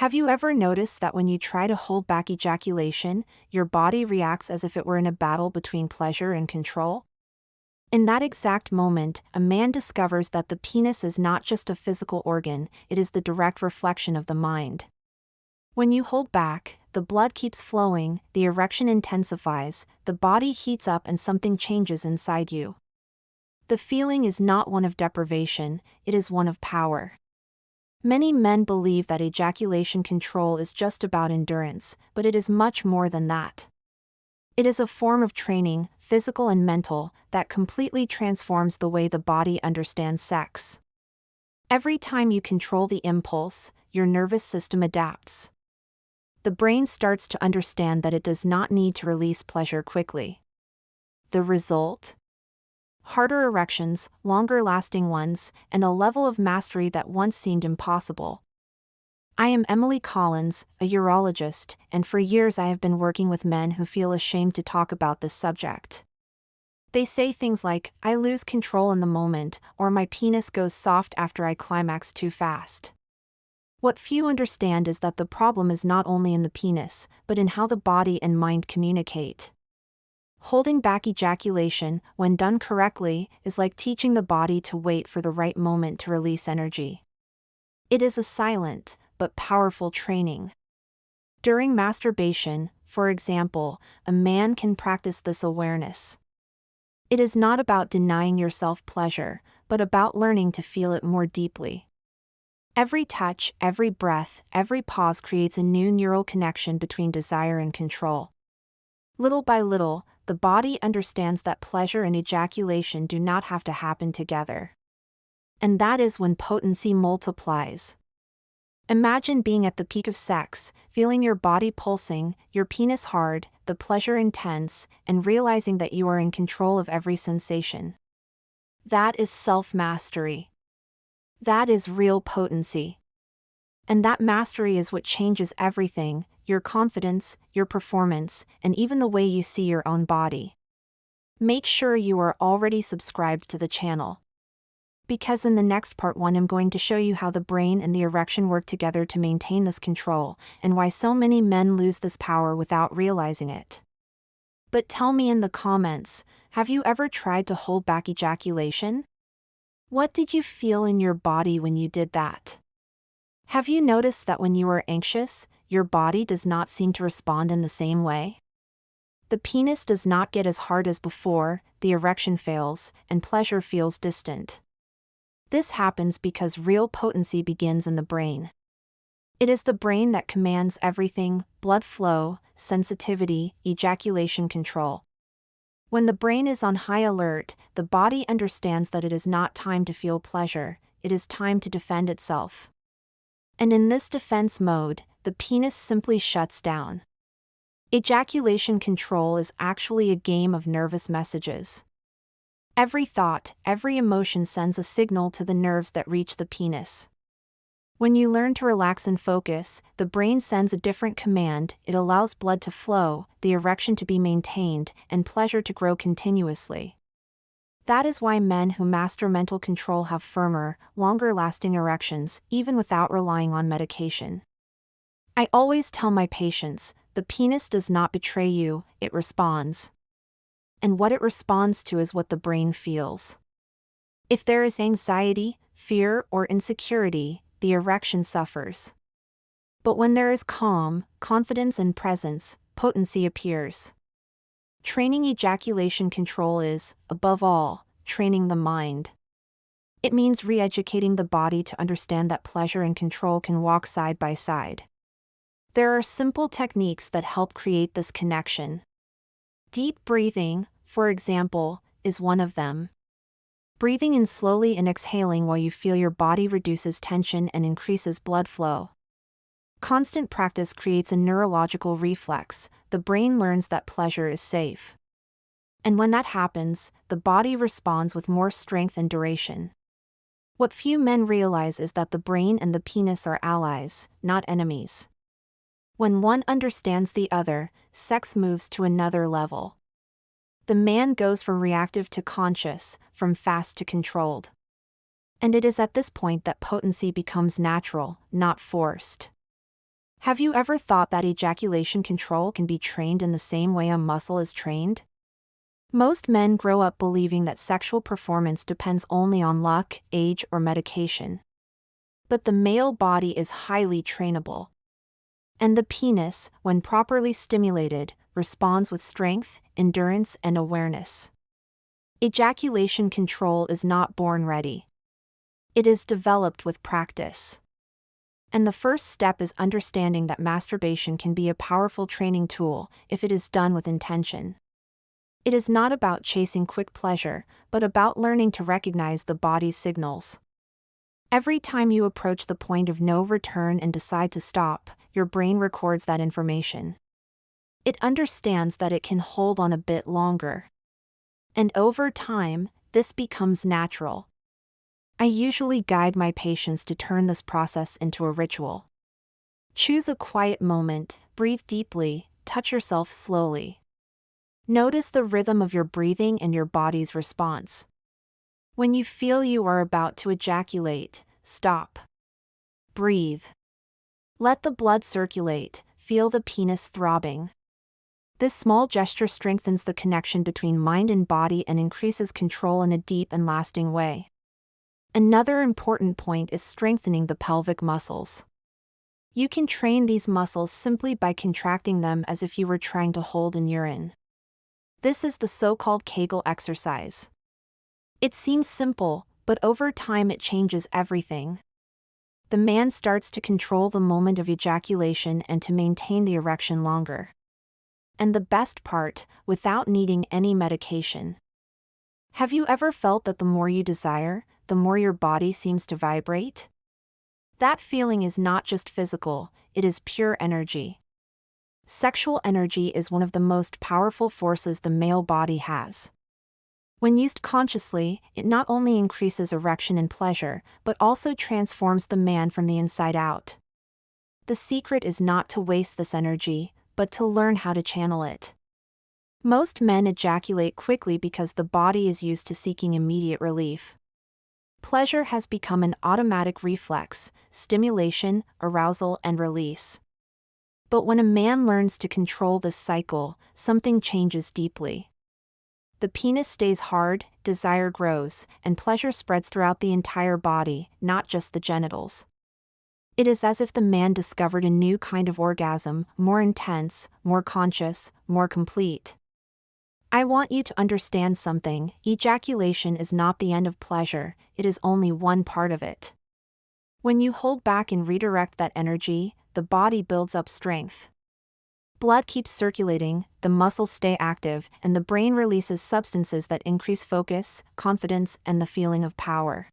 Have you ever noticed that when you try to hold back ejaculation, your body reacts as if it were in a battle between pleasure and control? In that exact moment, a man discovers that the penis is not just a physical organ, it is the direct reflection of the mind. When you hold back, the blood keeps flowing, the erection intensifies, the body heats up, and something changes inside you. The feeling is not one of deprivation, it is one of power. Many men believe that ejaculation control is just about endurance, but it is much more than that. It is a form of training, physical and mental, that completely transforms the way the body understands sex. Every time you control the impulse, your nervous system adapts. The brain starts to understand that it does not need to release pleasure quickly. The result? Harder erections, longer-lasting ones, and a level of mastery that once seemed impossible. I am Emily Collins, a urologist, and for years I have been working with men who feel ashamed to talk about this subject. They say things like, "I lose control in the moment," or "my penis goes soft after I climax too fast." What few understand is that the problem is not only in the penis, but in how the body and mind communicate. Holding back ejaculation, when done correctly, is like teaching the body to wait for the right moment to release energy. It is a silent, but powerful training. During masturbation, for example, a man can practice this awareness. It is not about denying yourself pleasure, but about learning to feel it more deeply. Every touch, every breath, every pause creates a new neural connection between desire and control. Little by little, the body understands that pleasure and ejaculation do not have to happen together. And that is when potency multiplies. Imagine being at the peak of sex, feeling your body pulsing, your penis hard, the pleasure intense, and realizing that you are in control of every sensation. That is self-mastery. That is real potency. And that mastery is what changes everything: your confidence, your performance, and even the way you see your own body. Make sure you are already subscribed to the channel. Because in the next part 1 I'm going to show you how the brain and the erection work together to maintain this control, and why so many men lose this power without realizing it. But tell me in the comments, have you ever tried to hold back ejaculation? What did you feel in your body when you did that? Have you noticed that when you are anxious, your body does not seem to respond in the same way? The penis does not get as hard as before, the erection fails, and pleasure feels distant. This happens because real potency begins in the brain. It is the brain that commands everything: blood flow, sensitivity, ejaculation control. When the brain is on high alert, the body understands that it is not time to feel pleasure, it is time to defend itself. And in this defense mode, the penis simply shuts down. Ejaculation control is actually a game of nervous messages. Every thought, every emotion sends a signal to the nerves that reach the penis. When you learn to relax and focus, the brain sends a different command: it allows blood to flow, the erection to be maintained, and pleasure to grow continuously. That is why men who master mental control have firmer, longer-lasting erections, even without relying on medication. I always tell my patients, the penis does not betray you, it responds. And what it responds to is what the brain feels. If there is anxiety, fear, or insecurity, the erection suffers. But when there is calm, confidence, and presence, potency appears. Training ejaculation control is, above all, training the mind. It means re-educating the body to understand that pleasure and control can walk side by side. There are simple techniques that help create this connection. Deep breathing, for example, is one of them. Breathing in slowly and exhaling while you feel your body reduces tension and increases blood flow. Constant practice creates a neurological reflex: the brain learns that pleasure is safe. And when that happens, the body responds with more strength and duration. What few men realize is that the brain and the penis are allies, not enemies. When one understands the other, sex moves to another level. The man goes from reactive to conscious, from fast to controlled. And it is at this point that potency becomes natural, not forced. Have you ever thought that ejaculation control can be trained in the same way a muscle is trained? Most men grow up believing that sexual performance depends only on luck, age, or medication. But the male body is highly trainable. And the penis, when properly stimulated, responds with strength, endurance, and awareness. Ejaculation control is not born ready. It is developed with practice. And the first step is understanding that masturbation can be a powerful training tool if it is done with intention. It is not about chasing quick pleasure, but about learning to recognize the body's signals. Every time you approach the point of no return and decide to stop, your brain records that information. It understands that it can hold on a bit longer. And over time, this becomes natural. I usually guide my patients to turn this process into a ritual. Choose a quiet moment, breathe deeply, touch yourself slowly. Notice the rhythm of your breathing and your body's response. When you feel you are about to ejaculate, stop. Breathe. Let the blood circulate, feel the penis throbbing. This small gesture strengthens the connection between mind and body and increases control in a deep and lasting way. Another important point is strengthening the pelvic muscles. You can train these muscles simply by contracting them as if you were trying to hold in urine. This is the so-called Kegel exercise. It seems simple, but over time it changes everything. The man starts to control the moment of ejaculation and to maintain the erection longer. And the best part, without needing any medication. Have you ever felt that the more you desire, the more your body seems to vibrate? That feeling is not just physical, it is pure energy. Sexual energy is one of the most powerful forces the male body has. When used consciously, it not only increases erection and pleasure, but also transforms the man from the inside out. The secret is not to waste this energy, but to learn how to channel it. Most men ejaculate quickly because the body is used to seeking immediate relief. Pleasure has become an automatic reflex, stimulation, arousal, and release. But when a man learns to control this cycle, something changes deeply. The penis stays hard, desire grows, and pleasure spreads throughout the entire body, not just the genitals. It is as if the man discovered a new kind of orgasm, more intense, more conscious, more complete. I want you to understand something: ejaculation is not the end of pleasure, it is only one part of it. When you hold back and redirect that energy, the body builds up strength. Blood keeps circulating, the muscles stay active, and the brain releases substances that increase focus, confidence, and the feeling of power.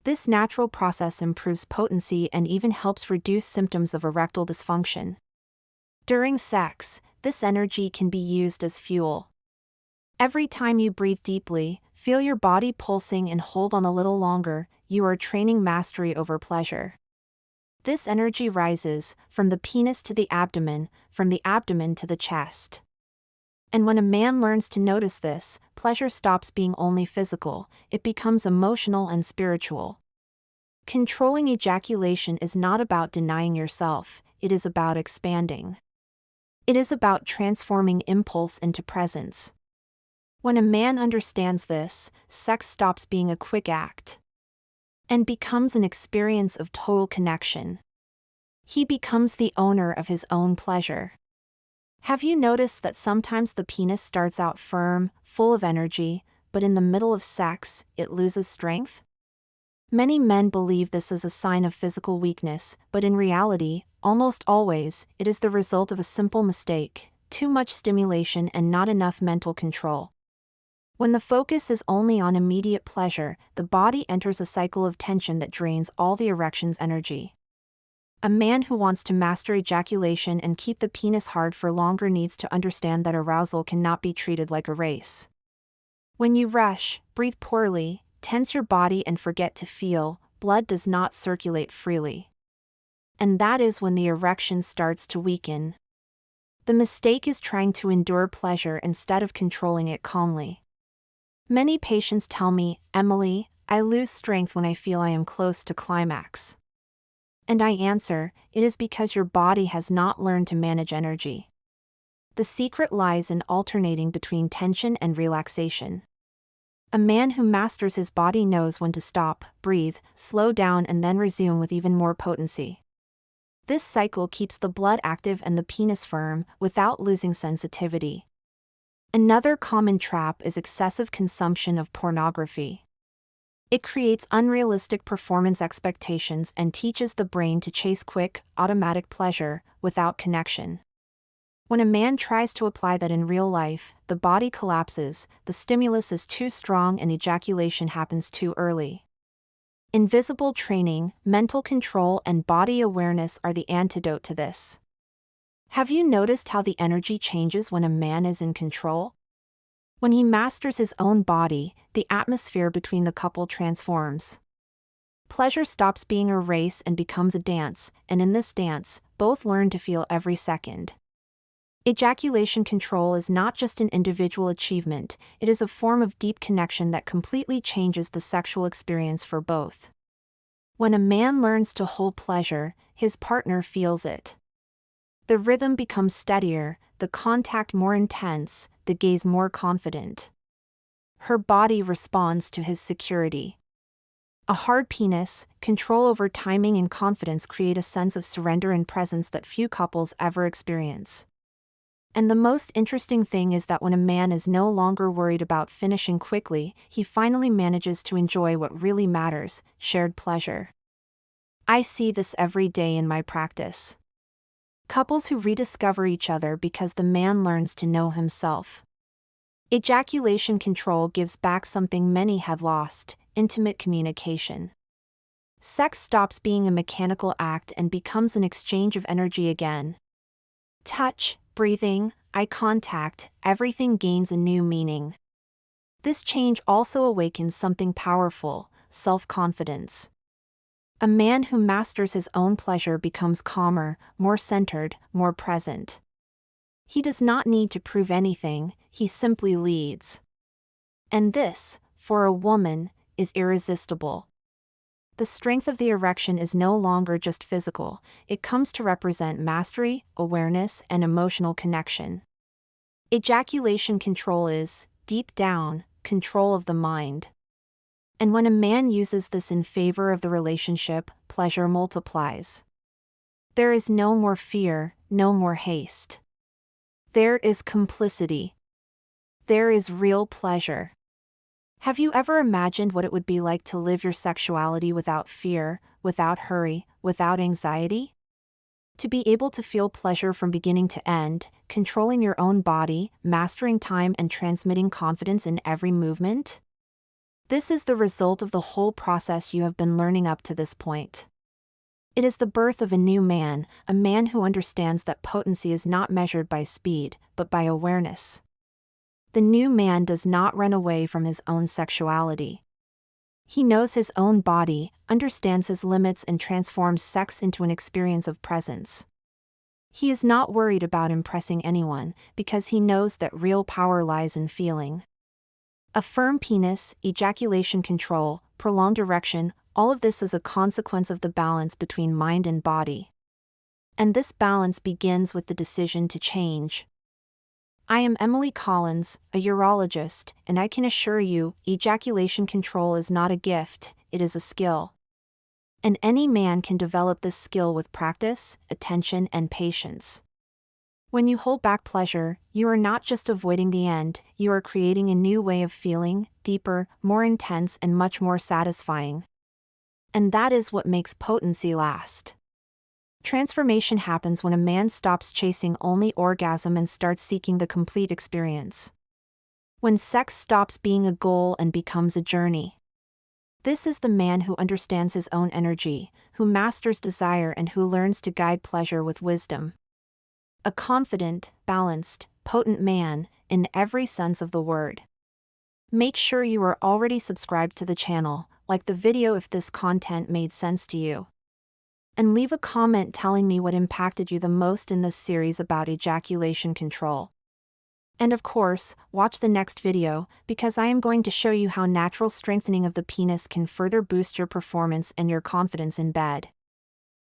This natural process improves potency and even helps reduce symptoms of erectile dysfunction. During sex, this energy can be used as fuel. Every time you breathe deeply, feel your body pulsing and hold on a little longer, you are training mastery over pleasure. This energy rises from the penis to the abdomen, from the abdomen to the chest. And when a man learns to notice this, pleasure stops being only physical, it becomes emotional and spiritual. Controlling ejaculation is not about denying yourself, it is about expanding. It is about transforming impulse into presence. When a man understands this, sex stops being a quick act and becomes an experience of total connection. He becomes the owner of his own pleasure. Have you noticed that sometimes the penis starts out firm, full of energy, but in the middle of sex, it loses strength? Many men believe this is a sign of physical weakness, but in reality, almost always, it is the result of a simple mistake: too much stimulation and not enough mental control. When the focus is only on immediate pleasure, the body enters a cycle of tension that drains all the erection's energy. A man who wants to master ejaculation and keep the penis hard for longer needs to understand that arousal cannot be treated like a race. When you rush, breathe poorly, tense your body and forget to feel, blood does not circulate freely. And that is when the erection starts to weaken. The mistake is trying to endure pleasure instead of controlling it calmly. Many patients tell me, "Emily, I lose strength when I feel I am close to climax." And I answer, it is because your body has not learned to manage energy. The secret lies in alternating between tension and relaxation. A man who masters his body knows when to stop, breathe, slow down, and then resume with even more potency. This cycle keeps the blood active and the penis firm without losing sensitivity. Another common trap is excessive consumption of pornography. It creates unrealistic performance expectations and teaches the brain to chase quick, automatic pleasure without connection. When a man tries to apply that in real life, the body collapses, the stimulus is too strong, and ejaculation happens too early. Invisible training, mental control, and body awareness are the antidote to this. Have you noticed how the energy changes when a man is in control? When he masters his own body, the atmosphere between the couple transforms. Pleasure stops being a race and becomes a dance, and in this dance, both learn to feel every second. Ejaculation control is not just an individual achievement, it is a form of deep connection that completely changes the sexual experience for both. When a man learns to hold pleasure, his partner feels it. The rhythm becomes steadier, the contact more intense, the gaze more confident. Her body responds to his security. A hard penis, control over timing, and confidence create a sense of surrender and presence that few couples ever experience. And the most interesting thing is that when a man is no longer worried about finishing quickly, he finally manages to enjoy what really matters: shared pleasure. I see this every day in my practice. Couples who rediscover each other because the man learns to know himself. Ejaculation control gives back something many had lost: intimate communication. Sex stops being a mechanical act and becomes an exchange of energy again. Touch, breathing, eye contact, everything gains a new meaning. This change also awakens something powerful: self-confidence. A man who masters his own pleasure becomes calmer, more centered, more present. He does not need to prove anything, he simply leads. And this, for a woman, is irresistible. The strength of the erection is no longer just physical, it comes to represent mastery, awareness, and emotional connection. Ejaculation control is, deep down, control of the mind. And when a man uses this in favor of the relationship, pleasure multiplies. There is no more fear, no more haste. There is complicity. There is real pleasure. Have you ever imagined what it would be like to live your sexuality without fear, without hurry, without anxiety? To be able to feel pleasure from beginning to end, controlling your own body, mastering time, and transmitting confidence in every movement? This is the result of the whole process you have been learning up to this point. It is the birth of a new man, a man who understands that potency is not measured by speed, but by awareness. The new man does not run away from his own sexuality. He knows his own body, understands his limits, and transforms sex into an experience of presence. He is not worried about impressing anyone, because he knows that real power lies in feeling. A firm penis, ejaculation control, prolonged erection, all of this is a consequence of the balance between mind and body. And this balance begins with the decision to change. I am Emily Collins, a urologist, and I can assure you, ejaculation control is not a gift, it is a skill. And any man can develop this skill with practice, attention, and patience. When you hold back pleasure, you are not just avoiding the end, you are creating a new way of feeling, deeper, more intense, and much more satisfying. And that is what makes potency last. Transformation happens when a man stops chasing only orgasm and starts seeking the complete experience. When sex stops being a goal and becomes a journey. This is the man who understands his own energy, who masters desire, and who learns to guide pleasure with wisdom. A confident, balanced, potent man, in every sense of the word. Make sure you are already subscribed to the channel, like the video if this content made sense to you. And leave a comment telling me what impacted you the most in this series about ejaculation control. And of course, watch the next video, because I am going to show you how natural strengthening of the penis can further boost your performance and your confidence in bed.